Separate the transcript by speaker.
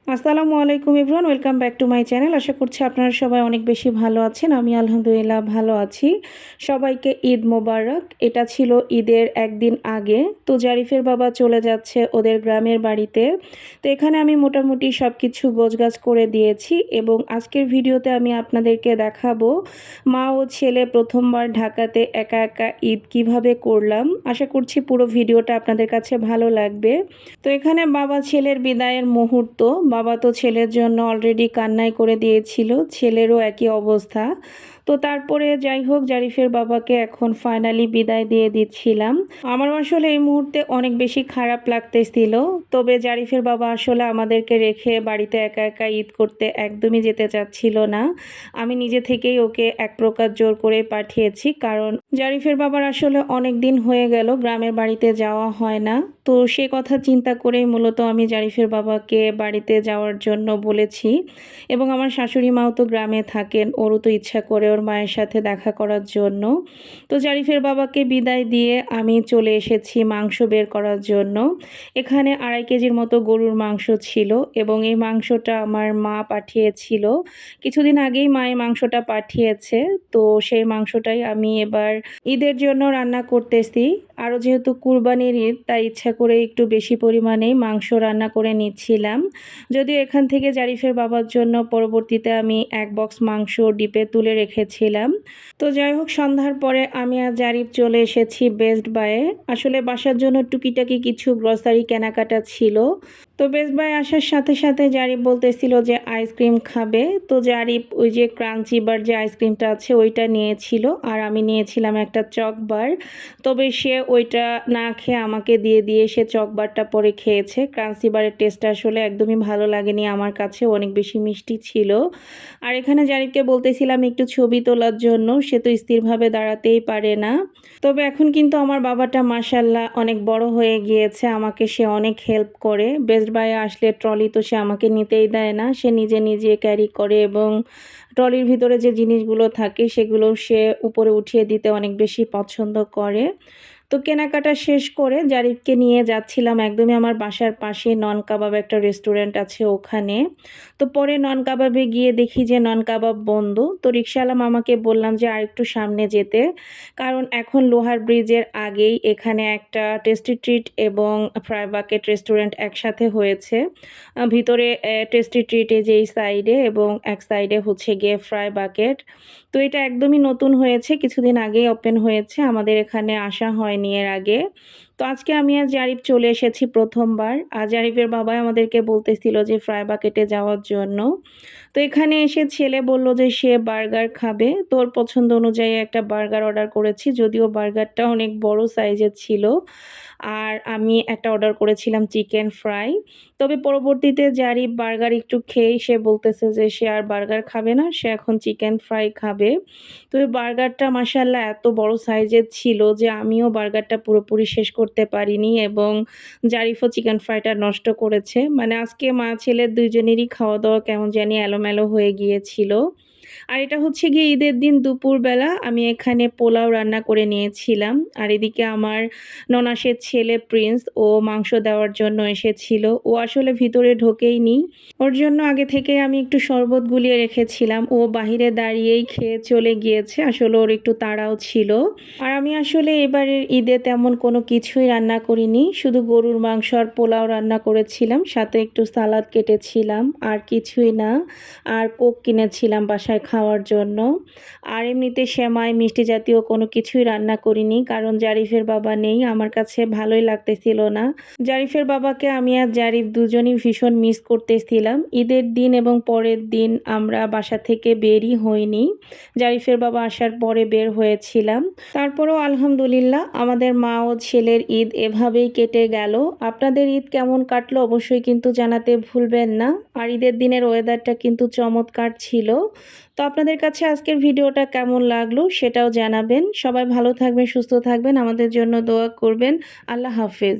Speaker 1: আসসালামু আলাইকুম everyone, welcome back to my channel. আশা করছি আপনারা সবাই অনেক বেশি ভালো আছেন। আমি আলহামদুলিল্লাহ ভালো আছি। সবাইকে ঈদ মোবারক। এটা ছিল ঈদের একদিন আগে। তো জারিফের বাবা চলে যাচ্ছে ওদের গ্রামের বাড়িতে। তো এখানে আমি মোটামুটি সব কিছু গোছগাছ করে দিয়েছি এবং আজকের ভিডিওতে আমি আপনাদেরকে দেখাবো মা ও ছেলে প্রথমবার ঢাকাতে একা একা ঈদ কিভাবে করলাম। আশা করছি পুরো ভিডিওটা আপনাদের কাছে ভালো লাগবে। তো এখানে বাবা ছেলের বিদায়ের মুহূর্ত। বাবা তো ছেলের জন্য অলরেডি কান্নাই করে দিয়েছিল, ছেলেরও একই অবস্থা। তো তারপরে যাই হোক, জারিফের বাবাকে এখন ফাইনালি বিদায় দিয়ে দিচ্ছিলাম। আমারও আসলে এই মুহূর্তে অনেক বেশি খারাপ লাগতেছিল। তবে জারিফের বাবা আসলে আমাদেরকে রেখে বাড়িতে একা একা ঈদ করতে একদমই যেতে চাচ্ছিল না। আমি নিজে থেকেই ওকে এক প্রকার জোর করে পাঠিয়েছি, কারণ জারিফের বাবার আসলে অনেক দিন হয়ে গেল গ্রামের বাড়িতে যাওয়া হয় না। তো সে কথা চিন্তা করেই মূলত আমি জারিফের বাবাকে বাড়িতে যাওয়ার জন্য বলেছি। এবং আমার শাশুড়ি মাও তো গ্রামে থাকেন, ওরও তো ইচ্ছা করে ওর মায়ের সাথে দেখা করার জন্য। তো জারিফের বাবাকে বিদায় দিয়ে আমি চলে এসেছি মাংস বের করার জন্য। এখানে 2.5 কেজির মতো গরুর মাংস ছিল এবং এই মাংসটা আমার মা পাঠিয়েছিল। কিছুদিন আগেই মা এই মাংসটা পাঠিয়েছে। তো সেই মাংসটাই আমি এবার ঈদের জন্য রান্না করতেছি। আরও যেহেতু কুরবানির ঈদ, তাই ইচ্ছা করে একটু বেশি পরিমাণেই মাংস রান্না করে নিচ্ছিলাম। যদিও এখান থেকে জারিফের বাবার জন্য পরবর্তীতে আমি 1 বক্স মাংস ডিপে তুলে রেখেছিলাম। তো যাই হোক, সন্ধ্যার পরে আমি আর জারিফ চলে এসেছি বেস্ট বাইয়ে। আসলে বাসার জন্য টুকিটাকি কিছু গ্রসারি কেনাকাটা ছিল। তো বেস্ট বাই আসার সাথে সাথে জারিফ বলতেছিল যে আইসক্রিম খাবে। তো জারিফ ওই যে ক্রাঞ্চি বার যে আইসক্রিমটা আছে ওইটা নিয়েছিল, আর আমি নিয়েছিলাম একটা চকবার। তবে সে ওইটা না খেয়ে আমাকে দিয়ে সে চকবারটা পরে খেয়েছে। ক্রাঞ্চি বারের টেস্টটা আসলে একদমই ভালো লাগেনি আমার কাছে, অনেক বেশি মিষ্টি ছিল। আর এখানে জারিফকে বলতেছিলাম একটু ছবি তোলার জন্য, সে তো স্থিরভাবে দাঁড়াতেই পারে না। তবে এখন কিন্তু আমার বাবাটা মাশাআল্লাহ অনেক বড় হয়ে গিয়েছে, আমাকে সে অনেক হেল্প করে। বেস্ট বাইয়ে আসলে ট্রলি তো সে আমাকে নিতেই দেয় না, সে নিজে নিজে ক্যারি করে এবং ট্রলির ভিতরে যে জিনিসগুলো থাকে সেগুলো সে উপরে উঠিয়ে দিতে অনেক বেশি পছন্দ করে। তো কেনাকাটা শেষ করে জারিফকে নিয়ে যাচ্ছিলাম একদমই আমার বাসার পাশে নন কাবাব একটা রেস্টুরেন্ট আছে ওখানে। তো পরে নন কাবাবে গিয়ে দেখি যে নন কাবাব বন্ধ। তো রিকশাওয়ালা মামাকে বললাম যে আরেকটু সামনে যেতে, কারণ এখন লোহার ব্রিজের আগেই এখানে একটা টেস্টি ট্রিট এবং ফ্রাই বাকেট রেস্টুরেন্ট একসাথে হয়েছে। ভিতরে টেস্টি ট্রিটে যেই সাইডে এবং এক সাইডে হচ্ছে গিয়ে ফ্রাই বাকেট। তো এটা একদমই নতুন হয়েছে, কিছুদিন আগেই ওপেন হয়েছে, আমাদের এখানে আসা হয়নি এর আগে। তো আজকে আমি আর জারিফ চলে এসেছি প্রথমবার। আর জারিফের বাবাই আমাদেরকে বলতেছিল যে ফ্রাই বাকেটে যাওয়ার জন্য। তো এখানে এসে ছেলে বলল যে সে বার্গার খাবে। তোর পছন্দ অনুযায়ী একটা বার্গার অর্ডার করেছি, যদিও বার্গারটা অনেক বড় সাইজের ছিল। আর আমি একটা অর্ডার করেছিলাম চিকেন ফ্রাই। তবে পরবর্তীতে জারিফ বার্গার একটু খেয়েই সে বলতেছে যে সে আর বার্গার খাবে না, সে এখন চিকেন ফ্রাই খাবে। তো এই বার্গারটা মাশাআল্লাহ এত বড় সাইজের ছিল যে আমিও বার্গারটা পুরোপুরি শেষ করতে পারিনি এবং জারিফও চিকেন ফ্রাইটা নষ্ট করেছে। মানে আজকে মা ছেলে দুইজনেরই খাওয়া দাওয়া কেমন জানি এলোমেলো হয়ে গিয়েছিল। আর এটা হচ্ছে গিয়ে ঈদের দিন দুপুরবেলা আমি এখানে পোলাও রান্না করে নিয়েছিলাম। আর এদিকে আমার ননাসের ছেলে প্রিন্স, ও মাংস দেওয়ার জন্য এসেছিল। ও আসলে ভিতরে ঢোকেইনি, ওর জন্য আগে থেকে আমি একটু শরবত গুলিয়ে রেখেছিলাম। ও বাহিরে দাঁড়িয়েই খেয়ে চলে গিয়েছে, আসলে ওর একটু তাড়াও ছিল। আর আমি আসলে এবারের ঈদে তেমন কোনো কিছুই রান্না করিনি, শুধু গরুর মাংস আর পোলাও রান্না করেছিলাম, সাথে একটু সালাদ কেটেছিলাম, আর কিছুই না। আর কোক কিনেছিলাম বাসায় খাওয়ার জন্য। আর এমনিতে সেমাই মিষ্টি জাতীয় কোনো কিছুই রান্না করিনি, কারণ জারিফের বাবা নেই, আমার কাছে ভালোই লাগতেছিল না। জারিফের বাবাকে আমি আর জারিফ দুজনই ভীষণ মিস করতেছিলাম। ঈদের দিন এবং পরের দিন আমরা বাসা থেকে বেরই হইনি, জারিফের বাবা আসার পরে বের হয়েছিলাম। তারপরেও আলহামদুলিল্লাহ আমাদের মা ও ছেলের ঈদ এভাবেই কেটে গেল। আপনাদের ঈদ কেমন কাটলো অবশ্যই কিন্তু জানাতে ভুলবেন না। আর ঈদের দিনের ওয়েদারটা কিন্তু চমৎকার ছিল। তো আপনাদের কাছে আজকের ভিডিওটা কেমন লাগলো সেটাও জানাবেন। সবাই ভালো থাকবেন, সুস্থ থাকবেন, আমাদের জন্য দোয়া করবেন। আল্লাহ হাফেজ।